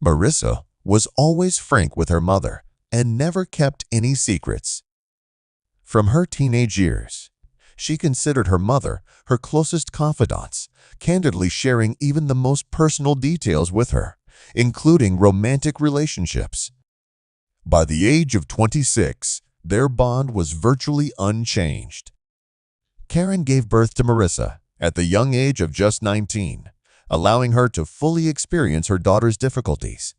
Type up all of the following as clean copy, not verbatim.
Marissa was always frank with her mother and never kept any secrets. From her teenage years, she considered her mother her closest confidant, candidly sharing even the most personal details with her, including romantic relationships. By the age of 26, their bond was virtually unchanged. Karen gave birth to Marissa at the young age of just 19, allowing her to fully experience her daughter's difficulties.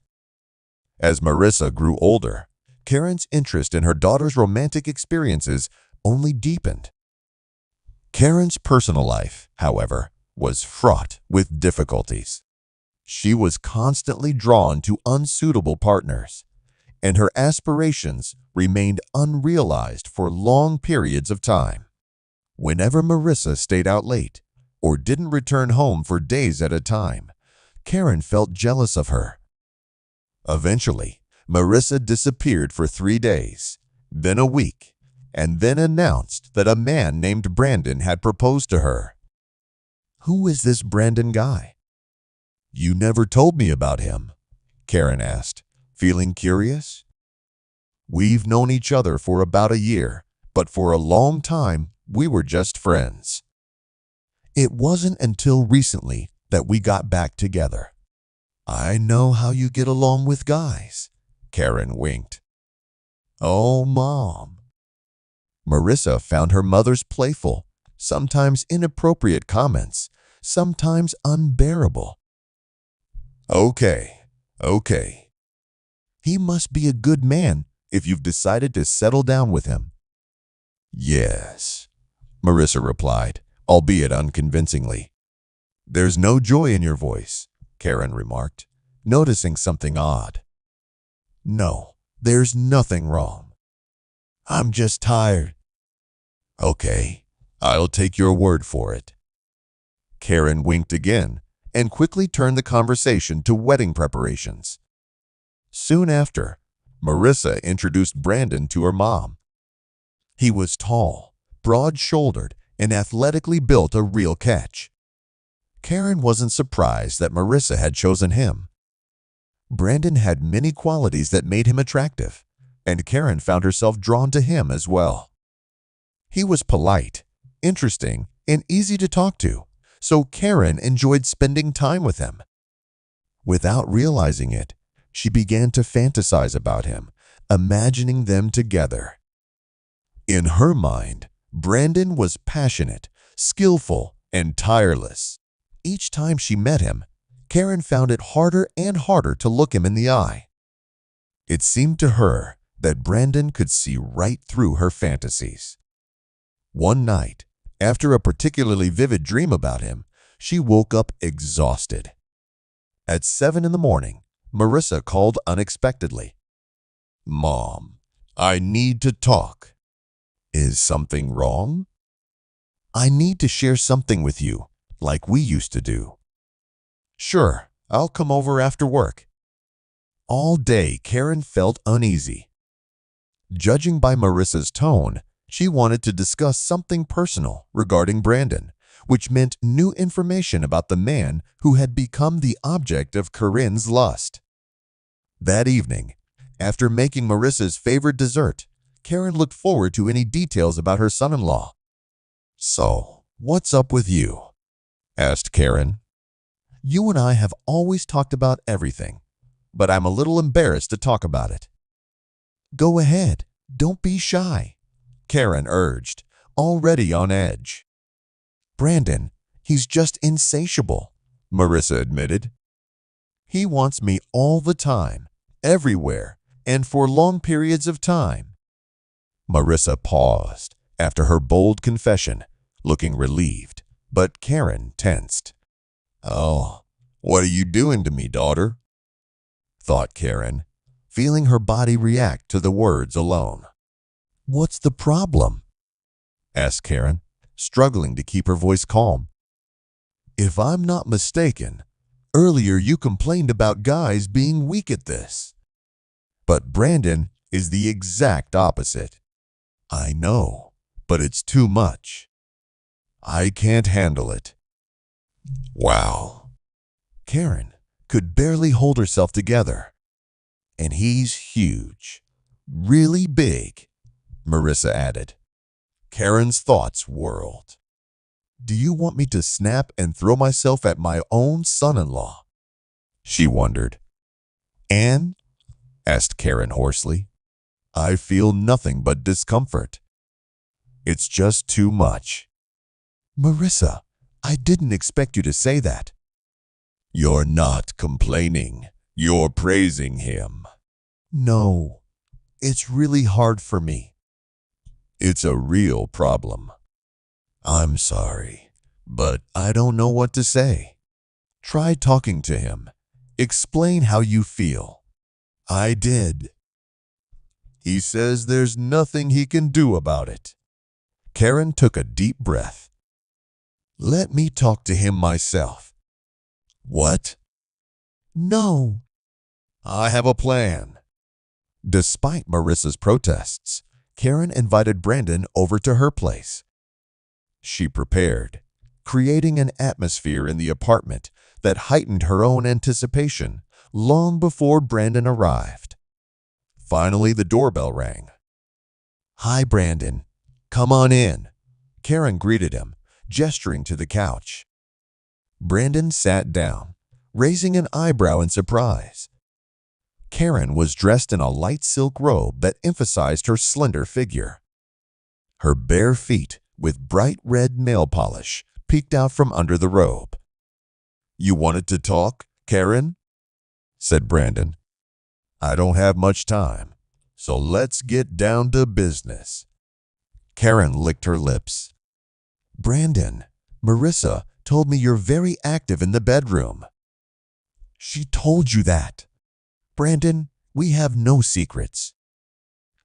As Marissa grew older, Karen's interest in her daughter's romantic experiences only deepened. Karen's personal life, however, was fraught with difficulties. She was constantly drawn to unsuitable partners, and her aspirations remained unrealized for long periods of time. Whenever Marissa stayed out late or didn't return home for days at a time, Karen felt jealous of her. Eventually, Marissa disappeared for 3 days, then a week, and then announced that a man named Brandon had proposed to her. "Who is this Brandon guy?" "You never told me about him," Karen asked, feeling curious. "We've known each other for about a year, but for a long time, we were just friends. It wasn't until recently that we got back together." "I know how you get along with guys," Karen winked. "Oh, Mom." Marissa found her mother's playful, sometimes inappropriate comments sometimes unbearable. Okay. He must be a good man if you've decided to settle down with him." "Yes," Marissa replied, albeit unconvincingly. "There's no joy in your voice," Karen remarked, noticing something odd. "No, there's nothing wrong. I'm just tired." "Okay, I'll take your word for it." Karen winked again and quickly turned the conversation to wedding preparations. Soon after, Marissa introduced Brandon to her mom. He was tall, broad-shouldered, and athletically built, a real catch. Karen wasn't surprised that Marissa had chosen him. Brandon had many qualities that made him attractive, and Karen found herself drawn to him as well. He was polite, interesting, and easy to talk to, so Karen enjoyed spending time with him. Without realizing it, she began to fantasize about him, imagining them together. In her mind, Brandon was passionate, skillful, and tireless. Each time she met him, Karen found it harder and harder to look him in the eye. It seemed to her that Brandon could see right through her fantasies. One night, after a particularly vivid dream about him, she woke up exhausted. At 7 in the morning, Marissa called unexpectedly. "Mom, I need to talk." "Is something wrong?" "I need to share something with you, like we used to do." "Sure, I'll come over after work." All day, Karen felt uneasy. Judging by Marissa's tone, she wanted to discuss something personal regarding Brandon, which meant new information about the man who had become the object of Karen's lust. That evening, after making Marissa's favorite dessert, Karen looked forward to any details about her son-in-law. "So, what's up with you?" asked Karen. "You and I have always talked about everything, but I'm a little embarrassed to talk about it." "Go ahead, don't be shy," Karen urged, already on edge. "Brandon, he's just insatiable," Marissa admitted. "He wants me all the time, everywhere, and for long periods of time." Marissa paused after her bold confession, looking relieved, but Karen tensed. "Oh, what are you doing to me, daughter?" thought Karen, feeling her body react to the words alone. "What's the problem?" asked Karen, struggling to keep her voice calm. "If I'm not mistaken, earlier you complained about guys being weak at this. But Brandon is the exact opposite." "I know, but it's too much. I can't handle it." "Wow." Karen, could barely hold herself together. And he's huge. Really big, Marissa added. Karen's thoughts whirled. Do you want me to snap and throw myself at my own son-in-law? She wondered. And? Asked Karen hoarsely. I feel nothing but discomfort. It's just too much. Marissa, I didn't expect you to say that. You're not complaining. You're praising him. No, it's really hard for me. It's a real problem. I'm sorry, but I don't know what to say. Try talking to him. Explain how you feel. I did. He says there's nothing he can do about it. Karen took a deep breath. Let me talk to him myself. What? No. I have a plan. Despite Marissa's protests, Karen invited Brandon over to her place. She prepared, creating an atmosphere in the apartment that heightened her own anticipation long before Brandon arrived. Finally, the doorbell rang. Hi, Brandon. Come on in. Karen greeted him, gesturing to the couch. Brandon sat down, raising an eyebrow in surprise. Karen was dressed in a light silk robe that emphasized her slender figure. Her bare feet, with bright red nail polish, peeked out from under the robe. You wanted to talk, Karen? Said Brandon. I don't have much time, so let's get down to business. Karen licked her lips. Brandon, Marissa told me you're very active in the bedroom. She told you that. Brandon, we have no secrets.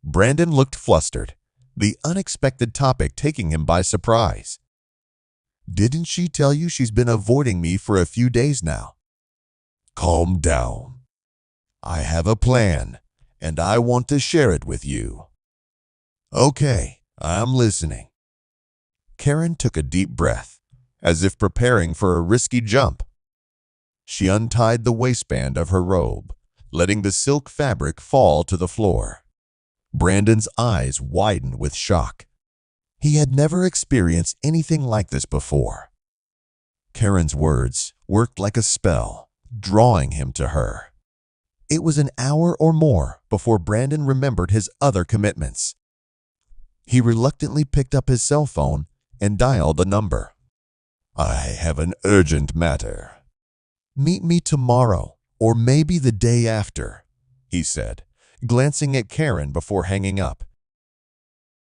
Brandon looked flustered, the unexpected topic taking him by surprise. Didn't she tell you she's been avoiding me for a few days now? Calm down. I have a plan, and I want to share it with you. Okay, I'm listening. Karen took a deep breath, as if preparing for a risky jump. She untied the waistband of her robe, letting the silk fabric fall to the floor. Brandon's eyes widened with shock. He had never experienced anything like this before. Karen's words worked like a spell, drawing him to her. It was an hour or more before Brandon remembered his other commitments. He reluctantly picked up his cell phone and dialed a number. I have an urgent matter. Meet me tomorrow, or maybe the day after, he said, glancing at Karen before hanging up.